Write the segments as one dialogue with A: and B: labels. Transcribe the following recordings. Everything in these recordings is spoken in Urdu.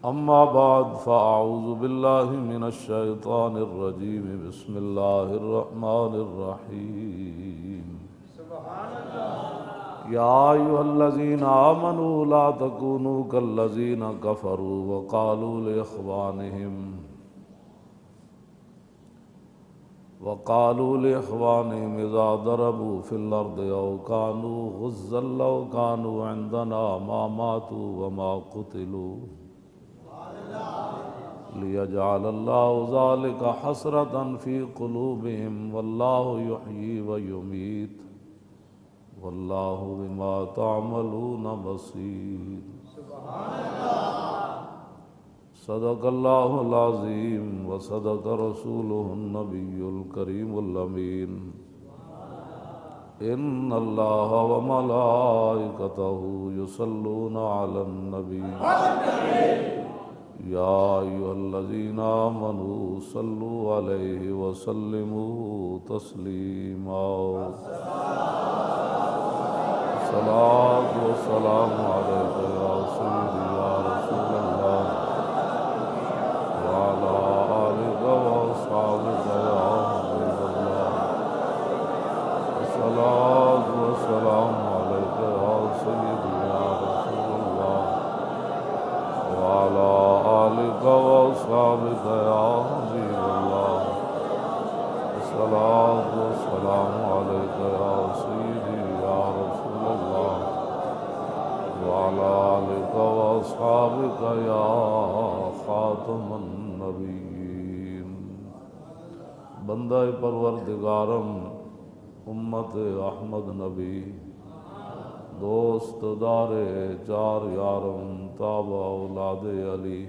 A: أما بعد فأعوذ بالله من الشيطان الرجيم بسم الله الرحمن الرحيم يا أيها الذين آمنوا لا تكونوا كالذين كفروا وقالوا لإخوانهم إذا ضربوا في الأرض أو كانوا غزا لو كانوا عندنا ما ماتوا وما قتلوا ليجعل الله ذلك حسرة في قلوبهم والله يحيي ويميت والله بما تعملون بصير صدق الله العظيم وصدق رسوله النبي الكريم الأمين إن الله وملائكته يصلون على النبي يا أيها الذين آمنوا صلوا عليه وسلموا تسليما الصلاة والسلام عليك يا سيدي يا رسول الله وعلى آلك وأصحابك يا حبيب الله الصلاة والسلام عليك يا سيدي يا رسول الله وعلى آلك وأصحابك يا حبيب الله الصلاة والسلام عليك يا سيدي يا رسول الله وعلى آلك وأصحابك يا خاتم النبیین۔ بندہ پروردگارم امت احمد نبی دوست دار چار یارم تابع اولاد علی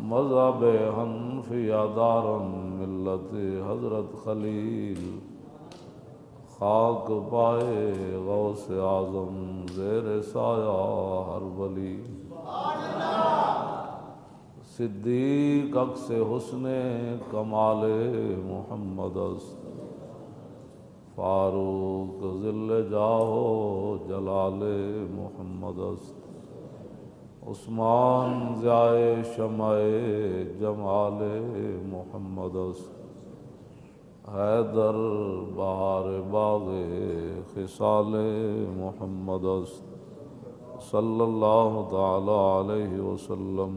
A: مذہب حنفیہ دارم ملت حضرت خلیل خاک پائے غوث اعظم زیر سایہ ہر ولی صدیق عکس حسن کمال محمد است فاروق ذل جاہ جلال محمد است عثمان ضیاء شمع جمال محمد است حیدر بہار باغ خصال محمد است صلی اللہ تعالی علیہ وسلم۔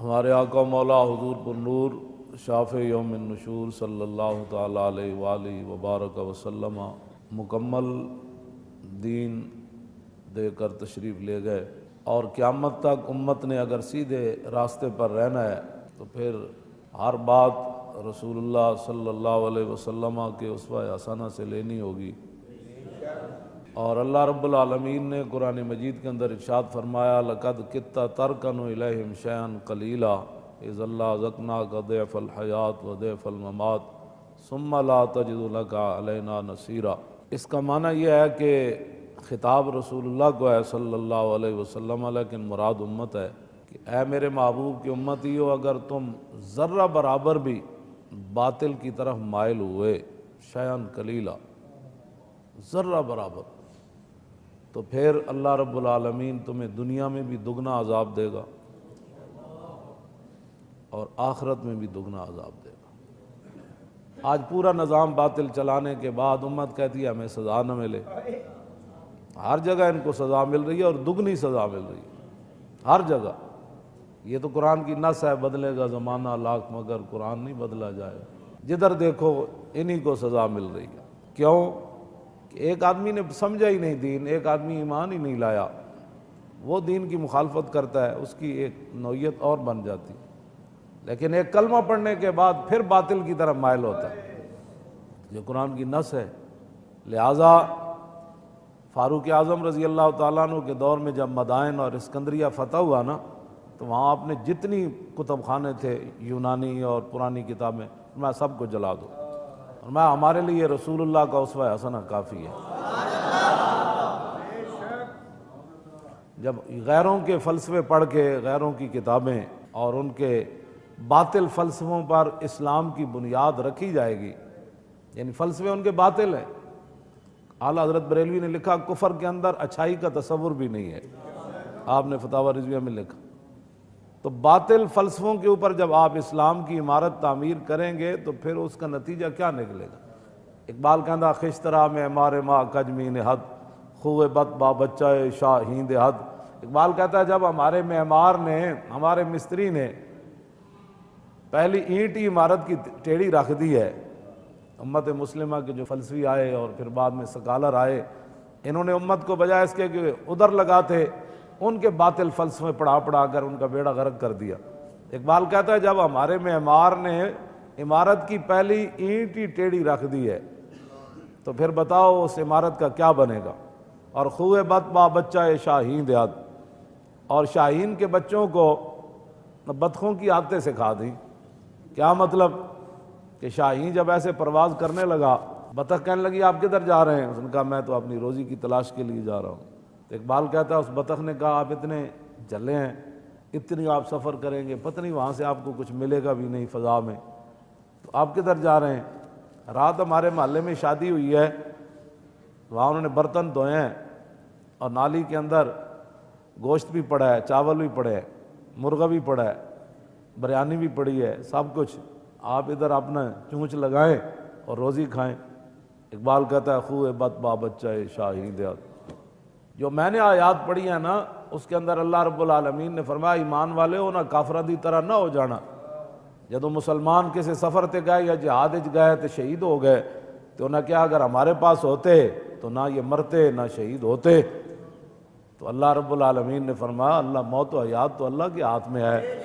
A: ہمارے آقا مولا حضور پر نور شافع یوم النشور صلی اللہ تعالی علیہ وآلہ وبارک وسلم مکمل دین دے کر تشریف لے گئے، اور قیامت تک امت نے اگر سیدھے راستے پر رہنا ہے تو پھر ہر بات رسول اللہ صلی اللہ علیہ وسلم کے اسوہ حسنہ سے لینی ہوگی۔ اور اللہ رب العالمین نے قرآن مجید کے اندر ارشاد فرمایا لَقَدْ كِدْتَ تَرْكَنُ إِلَيْهِمْ شَيْئًا قَلِيلًا إِذْ أَذَقْنَاكَ ضِعْفَ الْحَيَاةِ وَضِعْفَ الْمَمَاتِ ثُمَّ لَا تَجِدُ لَكَ عَلَيْنَا نَصِيرًا۔ اس کا معنی یہ ہے کہ خطاب رسول اللہ کو ہے صلی اللہ علیہ وسلم، لیکن مراد امت ہے کہ اے میرے محبوب کی امتیو، اگر تم ذرہ برابر بھی باطل کی طرف مائل ہوئے، شیئن قلیلا، ذرہ برابر، تو پھر اللہ رب العالمین تمہیں دنیا میں بھی دگنا عذاب دے گا اور آخرت میں بھی دگنا عذاب دے گا۔ آج پورا نظام باطل چلانے کے بعد امت کہتی ہے ہمیں سزا نہ ملے، ہر جگہ ان کو سزا مل رہی ہے اور دگنی سزا مل رہی ہے ہر جگہ۔ یہ تو قرآن کی نص ہے، بدلے گا زمانہ لاکھ مگر قرآن نہیں بدلا جائے، جدھر دیکھو انہی کو سزا مل رہی ہے۔ کیوں کہ ایک آدمی نے سمجھا ہی نہیں دین، ایک آدمی ایمان ہی نہیں لایا، وہ دین کی مخالفت کرتا ہے، اس کی ایک نوعیت اور بن جاتی، لیکن ایک کلمہ پڑھنے کے بعد پھر باطل کی طرف مائل ہوتا ہے، جو قرآن کی نص ہے۔ لہٰذا فاروق اعظم رضی اللہ تعالیٰ عنہ کے دور میں جب مدائن اور اسکندریہ فتح ہوا نا، تو وہاں آپ نے جتنی کتب خانے تھے یونانی اور پرانی کتابیں، میں سب کو جلا دو، اور میں ہمارے لیے رسول اللہ کا اسوہ حسنہ کافی ہے۔ جب غیروں کے فلسفے پڑھ کے، غیروں کی کتابیں اور ان کے باطل فلسفوں پر اسلام کی بنیاد رکھی جائے گی، یعنی فلسفے ان کے باطل ہیں۔ اعلیٰ حضرت بریلوی نے لکھا کفر کے اندر اچھائی کا تصور بھی نہیں ہے، آپ نے فتاوی رضویہ میں لکھا تو باطل فلسفوں کے اوپر جب آپ اسلام کی عمارت تعمیر کریں گے تو پھر اس کا نتیجہ کیا نکلے گا؟ اقبال کہندا خشترا میں ہمارے ماں کجمین حد خوہ بد با بچہ شاہین حد۔ اقبال کہتا ہے جب ہمارے معمار نے، ہمارے مستری نے پہلی اینٹ ہی عمارت کی ٹیڑھی رکھ دی ہے، امت مسلمہ کے جو فلسفی آئے اور پھر بعد میں سکالر آئے، انہوں نے امت کو بجائے اس کے کہ ادھر لگاتے، ان کے باطل فلسفے پڑھا پڑھا کر ان کا بیڑا غرق کر دیا۔ اقبال کہتا ہے جب ہمارے معمار نے عمارت کی پہلی اینٹ ہی ٹیڑھی رکھ دی ہے تو پھر بتاؤ اس عمارت کا کیا بنے گا۔ اور خوہ بد با بچہ شاہین دیات، اور شاہین کے بچوں کو بطخوں کی عادتیں سکھا دیں۔ کیا مطلب کہ شاہین جب ایسے پرواز کرنے لگا، بطخ کہنے لگی آپ کدھر جا رہے ہیں؟ اس نے کہا میں تو اپنی روزی کی تلاش کے لیے جا رہا ہوں۔ تو اقبال کہتا ہے اس بطخ نے کہا آپ اتنے جلے ہیں، اتنی آپ سفر کریں گے، پتہ نہیں وہاں سے آپ کو کچھ ملے گا بھی نہیں فضا میں، تو آپ کدھر جا رہے ہیں؟ رات ہمارے محلے میں شادی ہوئی ہے، وہاں انہوں نے برتن دھوئے ہیں اور نالی کے اندر گوشت بھی پڑا ہے، چاول بھی پڑے ہے، مرغا بھی پڑا ہے، بریانی بھی پڑی ہے، سب کچھ، آپ ادھر اپنا چونچ لگائیں اور روزی کھائیں۔ اقبال کہتا ہے خوہ بد با بچہ شاہین دیات۔ جو میں نے آیات پڑھی ہیں نا اس کے اندر اللہ رب العالمین نے فرمایا ایمان والے ہو نہ کافراں دی طرح نہ ہو جانا۔ جدو مسلمان کسی سفر تے گئے یا جہاد وچ گئے تو شہید ہو گئے تو انہاں کیا اگر ہمارے پاس ہوتے تو نہ یہ مرتے نہ شہید ہوتے۔ تو اللہ رب العالمین نے فرمایا اللہ موت و حیات تو اللہ کے ہاتھ میں ہے۔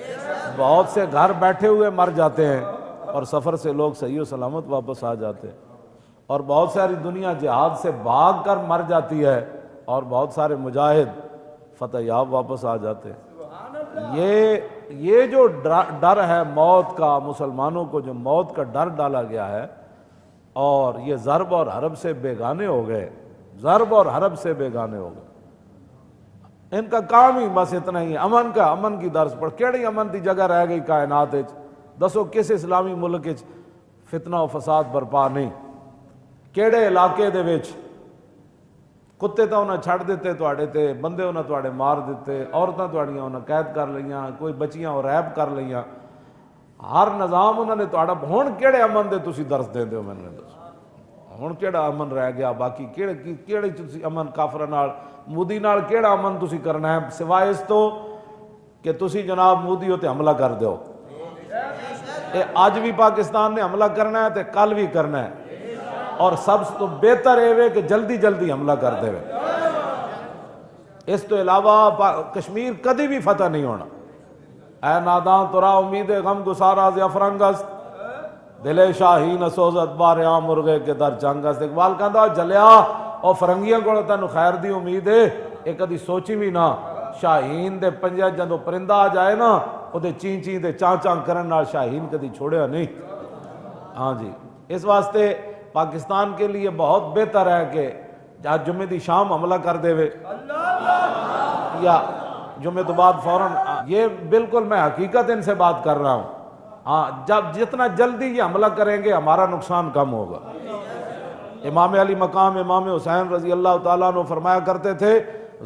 A: بہت سے گھر بیٹھے ہوئے مر جاتے ہیں اور سفر سے لوگ صحیح و سلامت واپس آ جاتے ہیں، اور بہت ساری دنیا جہاد سے بھاگ کر مر جاتی ہے اور بہت سارے مجاہد فتح یاب واپس آ جاتے ہیں۔ یہ جو ڈر ہے موت کا، مسلمانوں کو جو موت کا ڈر ڈالا گیا ہے اور یہ ضرب اور حرب سے بیگانے ہو گئے، ضرب اور حرب سے بیگانے ہو گئے۔ ان کا کام ہی بس اتنا ہی ہے، امن کی درس پڑھ، کیڑی امن دی جگہ رہ گئی کائنات وچ؟ دسو کس اسلامی ملک وچ فتنہ و فساد برپا نہیں؟ کیڑے علاقے دے وچ کتے تو انہیں چھڑ دیتے تواڈے تے، بندے انہیں تواڈے مار دیتے، عورتاں تواڈیاں انہیں قید کر لیاں، کوئی بچیاں اور ریپ کر لیاں، ہر نظام انہوں نے تواڈا ہن کیڑے امن دے تسی درس دیندے ہو؟ میں نے دسو ہن کیڑا امن رہ گیا باقی؟ کیڑے تسی امن کافراں نال مودی نال کیڑا امن تسی کرنا ہے سوائے اس تو کہ تسی جناب مودی ہوتے حملہ کر دیو۔ اج بھی پاکستان نے حملہ کرنا ہے تے کل بھی کرنا ہے، اور سب تو بہتر ہے کہ جلدی جلدی حملہ کر دے۔ اس تو علاوہ کشمیر کدی بھی فتح نہیں ہونا۔ اے ناداں ترا امید غم گسارا ز افرنگست، دل شاہین سوزت باریا مرغے کے در جنگست۔ اقبال کہندا جلیا اور فرنگیاں کو تینوں خیر دی امید ہے، یہ کدی سوچی بھی نہ شاہین دے پنجے جدوں پرندہ آ جائے نا وہ دے چین چین دے چان چان کرن نال شاہین کدی چھوڑیا نہیں۔ ہاں جی، اس واسطے پاکستان کے لیے بہت بہتر ہے کہ آج جمعے دی شام حملہ کر دے وے یا جمعے تو بعد فوراً، یہ بالکل میں حقیقت ان سے بات کر رہا ہوں۔ ہاں جب جتنا جلدی یہ حملہ کریں گے ہمارا نقصان کم ہوگا۔ امام علی مقام امام حسین رضی اللہ تعالیٰ عنہ فرمایا کرتے تھے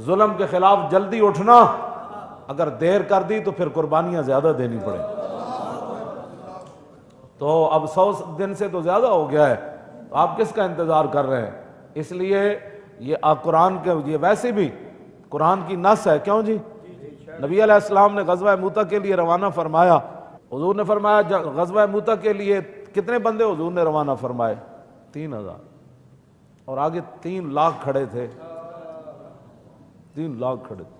A: ظلم کے خلاف جلدی اٹھنا، اگر دیر کر دی تو پھر قربانیاں زیادہ دینی پڑیں۔ تو اب 100 دن سے تو زیادہ ہو گیا ہے، آپ کس کا انتظار کر رہے ہیں؟ اس لیے یہ قرآن کے یہ ویسے بھی قرآن کی نص ہے، کیوں جی؟ نبی علیہ السلام نے غزوہ موتا کے لیے روانہ فرمایا، حضور نے فرمایا غزوہ موتا کے لیے کتنے بندے حضور نے روانہ فرمائے؟ 3000، اور آگے 3 لاکھ کھڑے تھے، 3 لاکھ کھڑے تھے۔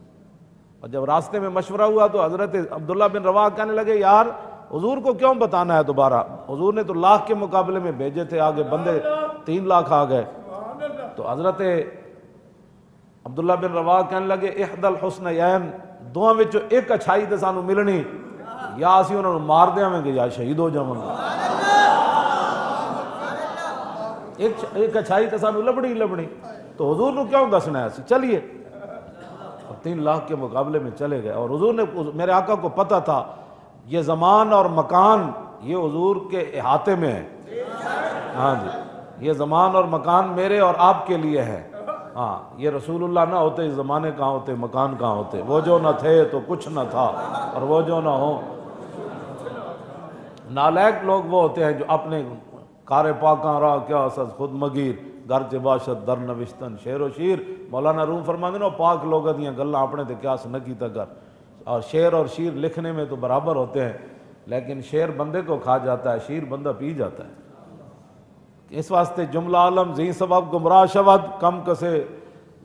A: اور جب راستے میں مشورہ ہوا تو حضرت عبداللہ بن رواحہ کہنے لگے یار حضور کو کیوں بتانا ہے دوبارہ؟ حضور نے تو لاکھ کے مقابلے میں بھیجے تھے، آگے بندے 3 لاکھ آ گئے۔ تو حضرت عبداللہ بن رواحہ کہنے لگے احد الحسنیین، دوہاں وچوں ایک اچھائی تے سانو ملنی، یا اسی انہوں نے مار دیاں گے یا شہید ہو جاواں گے۔ ایک اچھائی تے سانو لبنی، تو حضور نے کیوں دسنا ہے؟ اسی چلیے، 3 لاکھ کے مقابلے میں چلے گئے، اور حضور نے، میرے آقا کو پتہ تھا یہ زمان اور مکان یہ حضور کے احاطے میں ہے۔ ہاں جی، یہ زمان اور مکان میرے اور آپ کے لیے ہے۔ ہاں، یہ رسول اللہ نہ ہوتے زمانے کہاں ہوتے، مکان کہاں ہوتے، وہ جو نہ تھے تو کچھ نہ تھا۔ اور وہ جو نہ ہوں۔ نالائق لوگ وہ ہوتے ہیں جو اپنے کار پاکاں راہ کیا اسد خود مگیر گرچ باشد در نوشتن شعر و شیر۔ مولانا روم فرماندے نا پاک لوگوں دیاں گلاں اپنے تے قیاس نہ کیتا کر۔ اور شعر اور شیر لکھنے میں تو برابر ہوتے ہیں، لیکن شعر بندے کو کھا جاتا ہے، شیر بندہ پی جاتا ہے۔ اس واسطے جملہ عالم زی سبب گمراہ شود کم کسے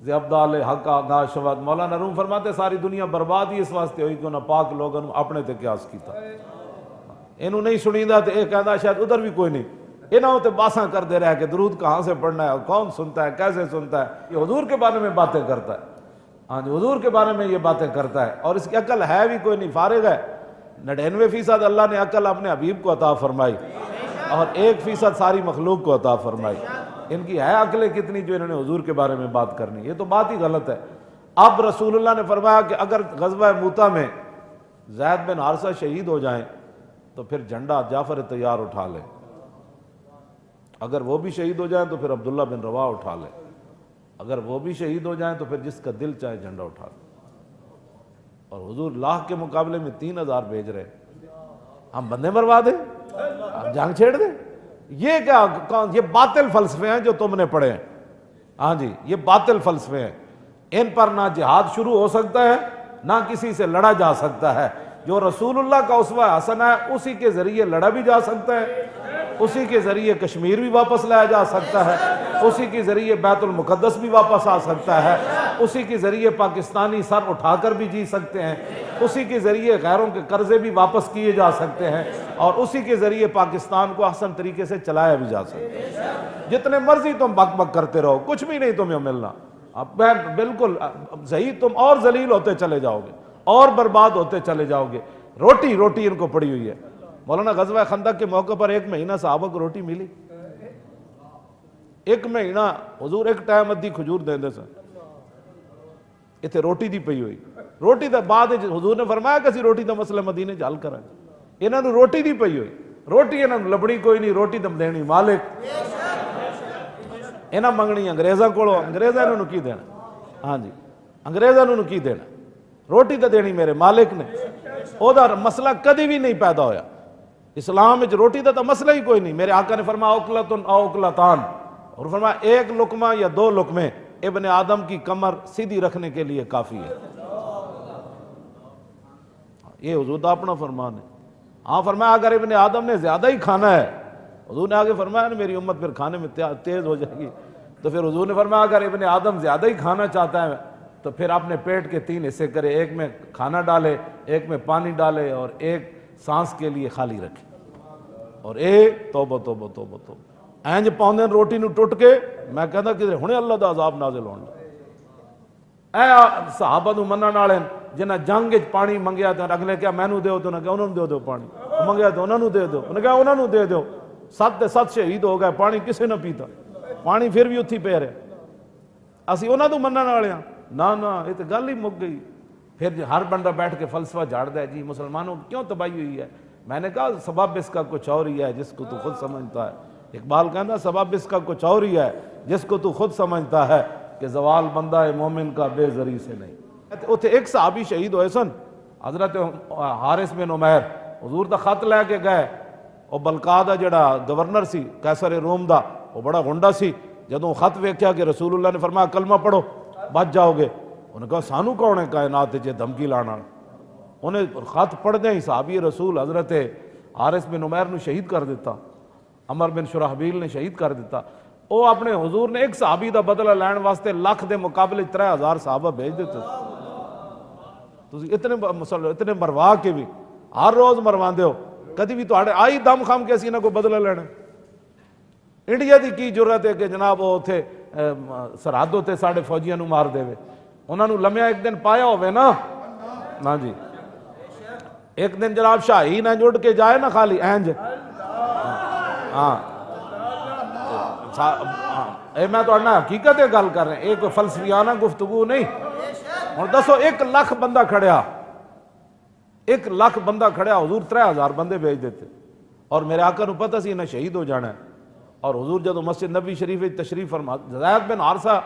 A: زی ابدال حق آگاہ شود۔ مولانا روم فرماتے ساری دنیا برباد ہی اس واسطے ہوئی کہ انہاں پاک لوگوں اپنے تے قیاس کیتا۔ انہوں نہیں سنیندہ تو یہ کہتا شاید ادھر بھی کوئی نہیں، انہوں تے باساں کر دے رہا کہ درود کہاں سے پڑھنا ہے اور کون سنتا ہے کیسے سنتا ہے۔ یہ حضور کے بارے میں باتیں کرتا ہے، ہاں جی حضور کے بارے میں یہ باتیں کرتا ہے، اور اس کی عقل ہے بھی کوئی نہیں، فارغ ہے۔ 99% اللہ نے عقل اپنے حبیب کو عطا فرمائی اور 1% ساری مخلوق کو عطا فرمائی۔ ان کی ہے عقلیں کتنی جو انہوں نے حضور کے بارے میں بات کرنی، یہ تو بات ہی غلط ہے۔ اب رسول اللہ نے فرمایا کہ اگر غزوہ موتہ میں زید بن حارثہ شہید ہو جائیں تو پھر جھنڈا جعفر تیار اٹھا لیں، اگر وہ بھی شہید ہو جائیں تو پھر عبداللہ بن رواح اٹھا لیں، اگر وہ بھی شہید ہو جائیں تو پھر جس کا دل چاہے جھنڈا اٹھا لیں۔ اور حضور لاکھ کے مقابلے میں 3000 بھیج رہے، ہم بندے مروا دیں، ہم جنگ چھیڑ دیں؟ یہ کیا یہ باطل فلسفے ہیں جو تم نے پڑھے ہیں، ہاں جی یہ باطل فلسفے ہیں۔ ان پر نہ جہاد شروع ہو سکتا ہے نہ کسی سے لڑا جا سکتا ہے۔ جو رسول اللہ کا اسوہ حسن ہے اسی کے ذریعے لڑا بھی جا سکتا ہے، اسی کے ذریعے کشمیر بھی واپس لایا جا سکتا ہے، اسی کے ذریعے بیت المقدس بھی واپس آ سکتا ہے، اسی کے ذریعے پاکستانی سر اٹھا کر بھی جی سکتے ہیں، اسی کے ذریعے غیروں کے قرضے بھی واپس کیے جا سکتے ہیں، اور اسی کے ذریعے پاکستان کو احسن طریقے سے چلایا بھی جا سکتا ہے۔ جتنے مرضی تم بک بک کرتے رہو کچھ بھی نہیں تمہیں ملنا، اب بالکل صحیح، تم اور ذلیل ہوتے چلے جاؤ گے اور برباد ہوتے چلے جاؤ گے۔ روٹی ان کو پڑی ہوئی ہے۔ مولانا غزوہ خندق کے موقع پر 1 مہینہ صحابہ کو روٹی ملی، 1 مہینہ حضور ایک ٹائم ادھی کھجور دے دے سن، اتنے روٹی دی پئی ہوئی۔ روٹی دا بعد حضور نے فرمایا کہ اسی روٹی دا مسئلہ مدینے جھل کر آئے، انہوں نے روٹی دی پئی ہوئی، روٹی انہوں نے لبڑی کوئی نہیں، روٹی دم دینی مالک، انہاں منگنی انگریزاں کولو، انگریزاں انہوں نے کی دینا، ہاں جی انگریزاں انہوں نے کی دینا، روٹی تو دینی میرے مالک نے۔ او دا مسئلہ کدی بھی نہیں پیدا ہویا، اسلام میں روٹی دا تو مسئلہ ہی کوئی نہیں۔ میرے آقا نے فرمایا اوکلتن او اوکلتان، اور فرمایا 1 لقمہ یا 2 لقمے ابن آدم کی کمر سیدھی رکھنے کے لیے کافی ہے۔ یہ حضور دا اپنا فرمان ہے۔ ہاں فرمایا اگر ابن آدم نے زیادہ ہی کھانا ہے، حضور نے آگے فرمایا نا میری امت پھر کھانے میں تیز ہو جائے گی، تو پھر حضور نے فرمایا اگر ابن آدم زیادہ ہی کھانا چاہتا ہے تو پھر اپنے پیٹ کے 3 حصے کرے، ایک میں کھانا ڈالے، ایک میں پانی ڈالے، اور ایک سانس کے لیے خالی رکھے، اور توبہ توبہ توبہ توبہ اینج پاؤندے روٹی نو ٹوٹ کے میں کہتا کہ ہنے اللہ دا عذاب نازل ہونا۔ اے صحابہ نو منن والے جنہاں جنگ وچ پانی منگیا تے اگلے کیا مینوں دیو، تو انہاں کہا انہاں نوں دے دیو پانی، منگیا تو انہاں نوں دے دیو، انہاں کہا انہاں نوں دے دیو، 7 دے 7 شہید ہو گئے، پانی کسے نہ پیتا، پانی پھر بھی اتھی پہ رہے، اسی انہاں تو منن والے ہاں، نہ یہ تو گل ہی مک گئی۔ پھر ہر بندہ بیٹھ کے فلسفہ جھاڑ دے جی مسلمانوں کیوں تباہی ہوئی ہے۔ میں نے کہا سبب اس کا کچھ اور ہی ہے جس کو تو خود سمجھتا ہے۔ اقبال کہنا سبب اس کا کچھ اور ہی ہے جس کو تو خود سمجھتا ہے، کہ زوال بندہ مومن کا بے زری سے نہیں۔ اتنے ایک صحابی شہید ہوئے سن، حضرت حارث بن عمیر، حضور دا خط لے کے گئے، اور بلقا دا جڑا گورنر سی قیصر روم دا، وہ بڑا گنڈا سی، جدوں خط ویکھیا کہ رسول اللہ نے فرمایا کلمہ پڑھو بچ جاؤ گے، انہوں نے کہا سانو کون ہے کائنات جے دھمکی لانا۔ انہیں خط پڑھ دیں ہی صحابی رسول حضرت حارث بن عمیر نے شہید کر دیتا، عمر بن شرحبیل نے شہید کر دیتا۔ وہ اپنے حضور نے ایک صحابی دا بدلہ لین واسطے لاکھ دے مقابلے 3000 صحابہ بھیج دیتے، اتنے مروا کے بھی ہر روز مرواندے ہو، کدی بھی تہاڈے آئی دم خم کے اسی نہ کوئی بدلہ لینا۔ انڈیا دی کی جرت ہے کہ جناب وہ اتنے سرحد ہوتے ساڑھے فوجیاں نو مار دے، انہوں نے لمحہ ایک دن پایا ہوئے نا، نا جی ایک دن جناب شاہین اینج اڑ کے جائے نا خالی اینج، ہاں میں تو اڑنا حقیقت ہے گل کر رہے ہیں، ایک فلسفیانہ گفتگو نہیں۔ اور دسو 1 لاکھ بندہ کھڑیا، 1 لاکھ بندہ کھڑیا، حضور 3000 بندے بھیج دیتے، اور میرے آقا نو پتہ سی انہیں شہید ہو جانا ہے۔ اور حضور جدو مسجد نبی شریف تشریف فرما، زید بن حارثہ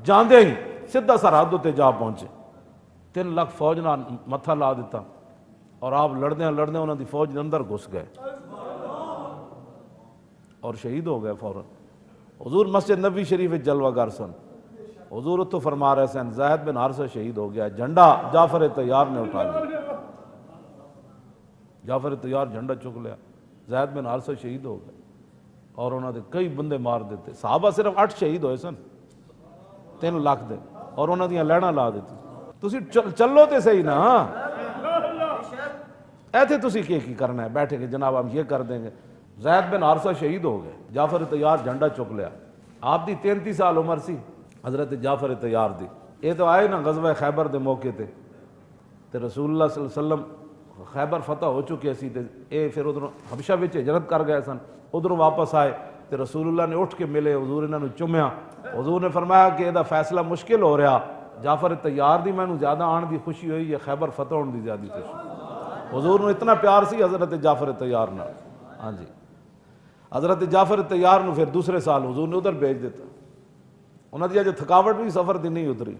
A: جاندے ہی سدھا سرحد تے جا پہنچے، 3 لاکھ فوج نہ متھا لا دیتا، اور آپ لڑدے لڑدے انہوں دی فوج دے اندر گھس گئے اور شہید ہو گئے فوراً۔ حضور مسجد نبی شریف جلوہ گر سن، حضور اتو فرما رہے سن زید بن حارثہ شہید ہو گیا، جھنڈا جعفر طیار نے اٹھا لیا، جعفر طیار جھنڈا چک لیا، زید بن حارثہ شہید ہو گئے اور انہوں نے کئی بندے مار دیتے۔ صحابہ صرف 8 شہید ہوئے سن 3 لاکھ دے، اور انہوں نے لہنا لا دیتی۔ تسی چلو تے صحیح نا، ایتھے تسی کی کرنا ہے، بیٹھے کہ جناب ہم یہ کر دیں گے۔ زید بن حارثہ شہید ہو گئے، جعفر طیار جھنڈا چک لیا۔ آپ دی 33 سال عمر سی حضرت جعفر طیار دی۔ یہ تو آئے نا غزوہ خیبر دے موقع تے رسول اللہ صلی اللہ علیہ وسلم خیبر فتح ہو چکے سی تے اے پھر ادھر حبشہ وچ ہجرت کر گئے سن، ادھر واپس آئے تے رسول اللہ نے اٹھ کے ملے، حضور انہوں نے چومیا، حضور نے فرمایا کہ یہ فیصلہ مشکل ہو رہا، جعفر طیار دی مینوں زیادہ آن دی خوشی ہوئی یا خیبر فتح ہونے دی زیادہ خوشی؟ حضور نے اتنا پیار سی حضرت جعفر طیار نال۔ ہاں جی، حضرت جعفر طیار نو پھر دوسرے سال حضور نے ادھر بھیج دیتا، انہوں نے تھکاوٹ بھی سفر دی نہیں اتری،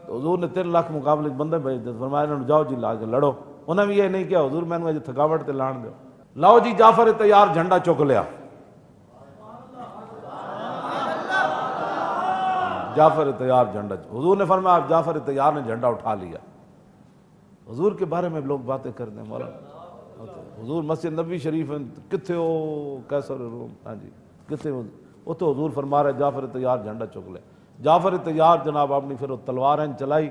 A: تو حضور نے 3 لاکھ مقابلے بندے بھیج دیتے، فرمایا انہوں نے جاؤ جی لا کے لڑو۔ انہوں نے بھی یہ نہیں کیا حضور میں نے تھکاوٹ تے لان دو، لاؤ جی جعفر طیار جھنڈا چک لیا، جعفر طیار جھنڈا، حضور نے فرمایا جعفر طیار نے جھنڈا اٹھا لیا۔ حضور کے بارے میں لوگ باتیں کرتے ہیں، مولانا حضور مسجد نبی شریف کتھے ہو کیسر روم، ہاں جی کتھے ہو، وہ تو حضور فرما رہے جعفر طیار جھنڈا چک لے۔ جعفر طیار جناب آپ نے پھر تلوار چلائی،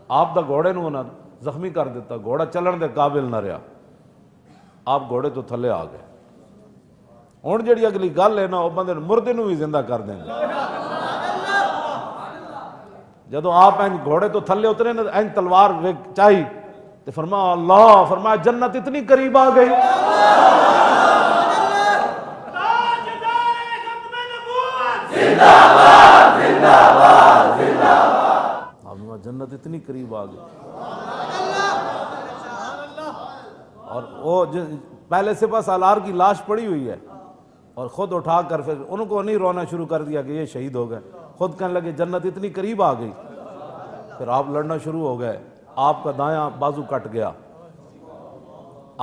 A: آپ دا گھوڑے نو انہاں زخمی کر دیتا، گھوڑا چلن دے قابل نہ رہا، آپ گھوڑے تو تھلے آ گئے۔ ہن جڑی اگلی گل ہے نا وہ بندے مردے نو بھی زندہ کر دیں گے۔ جدو آپ گھوڑے تو تھلے اترے نا تلوار چاہی تو فرمایا اللہ، فرمایا جنت اتنی قریب آ گئی، جنت اتنی قریب آ گئی۔ اور وہ پہلے سپہ سالار کی لاش پڑی ہوئی ہے اور خود اٹھا کر پھر ان کو نہیں رونا شروع کر دیا کہ یہ شہید ہو گئے، خود کہنے لگے جنت اتنی قریب آ گئی۔ پھر آپ لڑنا شروع ہو گئے، آپ کا دایاں بازو کٹ گیا،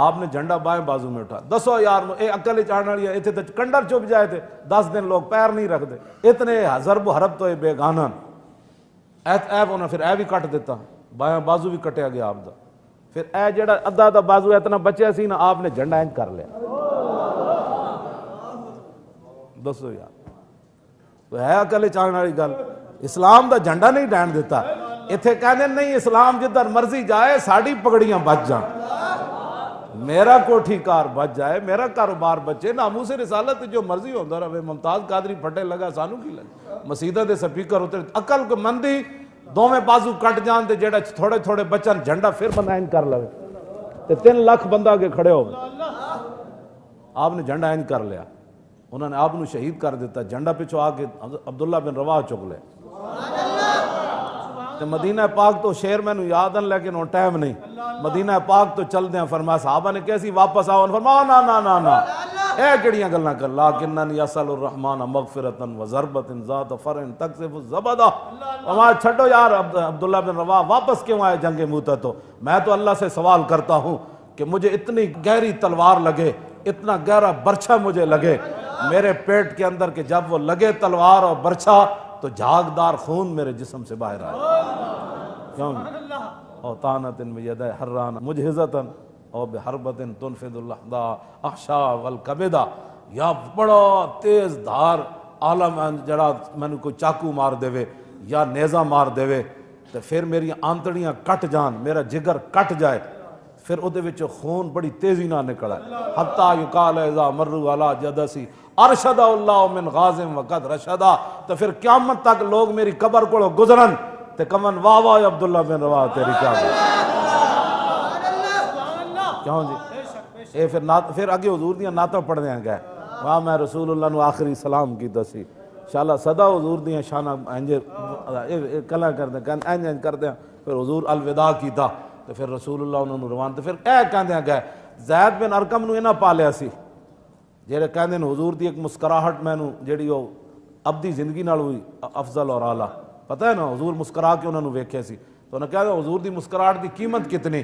A: آپ نے جھنڈا بائیں بازو میں اٹھا۔ 10,000 اے عقل چاہنے والی ہے، اتنے کنڈر چپ جائے تھے 10 دن لوگ پیر نہیں رکھ دے، اتنے ضرب و حرب تو بے گانن انہیں پھر اے بھی کٹ دیتا، بائیں بازو بھی کٹیا گیا آپ دا۔ پھر اے جڑا ادھا دا بازو اتنا بچیا سی نا، آپ نے جھنڈا اینج کر لیا۔ دسو یار تو ہے عقل چاہنے والی گل؟ اسلام دا جھنڈا نہیں ڈین دیتا، اتنے کہنے نہیں اسلام جدھر مرضی جائے ساڑی پگڑیاں بچ جان، میرا کوٹھی کار بچ جائے، میرا کاروبار بچے، ناموس رسالت جو مرضی ہوتا رہے، ممتاز قادری پھٹے لگا سانو کی لگا، مسیدہ دے سپیکر ہوتے، عقل کو مندی دو میں بازو کٹ جان دے جیڑا تھوڑے تھوڑے بچن جھنڈا پھر بندہ اینج کر لگے تے 3 لاکھ بندہ آگے کھڑے ہو گئے۔ آپ نے جھنڈا اینج کر لیا، انہوں نے آپ نے شہید کر دیتا، جھنڈا پچھو آ کے عبداللہ بن رواح چک لے۔ مدینہ پاک تو شیر میں نے یاد ہیں لیکن وہ ٹائم نہیں، مدینہ پاک تو چل دیں، فرمایا صحابہ نے کیسی واپس آؤ، فرمایا نا نا نا نا اے کڑیاں گلنا کر، لیکننی اسأل الرحمن مغفرتا وضربت ذات فرع تکسف الزبدہ، فرمایا چھڑو یار عبداللہ بن رواح واپس کیوں آئے جنگ موتا؟ تو میں تو اللہ سے سوال کرتا ہوں کہ مجھے اتنی گہری تلوار لگے، اتنا گہرا برچھا مجھے لگے میرے پیٹ کے اندر کہ جب وہ لگے تلوار اور برچھا تو جھاگدار خون میرے جسم سے باہر آئے، کیوں؟ او طعنۃ بیدہ حران مجہزۃ او بحربۃ تنفذ اللحظہ احشاء والکبدہ، یا بڑا تیز دھار عالم جڑا میں نے کوئی چاقو مار دے یا نیزہ مار دے تو پھر میری آنتڑیاں کٹ جان، میرا جگر کٹ جائے، پھر او دے وچ خون بڑی تیزی نہ نکلا ہے، حتی یقال اذا مروا علی جدسی ارشد اللہ من غازم وقد رشدہ، تو پھر قیامت تک لوگ میری قبر کو گزرن تے کمن واہ واہ عبداللہ بن رواح تیری کیا کیوں جی؟ اے پھر آگے حضور دیاں نعتاں پڑھنے ہیں گئے، وہاں میں رسول اللہ نو آخری سلام کی دسی شاءاللہ صدا حضور دیاں شانہ انجے کلا کر دیں انج کر دیں، پھر حضور الوداع کیتا تو پھر رسول اللہ انہوں نے روان، تو پھر اے کہندے ہیں گئے زید بن ارقم نو انہاں پالیا سی جیڑے کہندے ہیں حضور دی ایک مسکراہٹ میں نو جیڑی وہ ابدی زندگی نال ہوئی افضل اور اعلیٰ، پتہ ہے نا حضور مسکرا کے انہوں نے ویکھے سی تو انہوں نے کہا حضور دی مسکراہٹ دی قیمت کتنی؟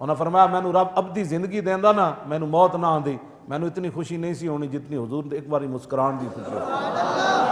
A: انہاں فرمایا مینوں رب ابدی زندگی دیندا نا مینوں موت نہ آندی، مینوں اتنی خوشی نہیں سی ہونی جتنی حضور دے ایک باری مسکران دی خوشی ہوئی۔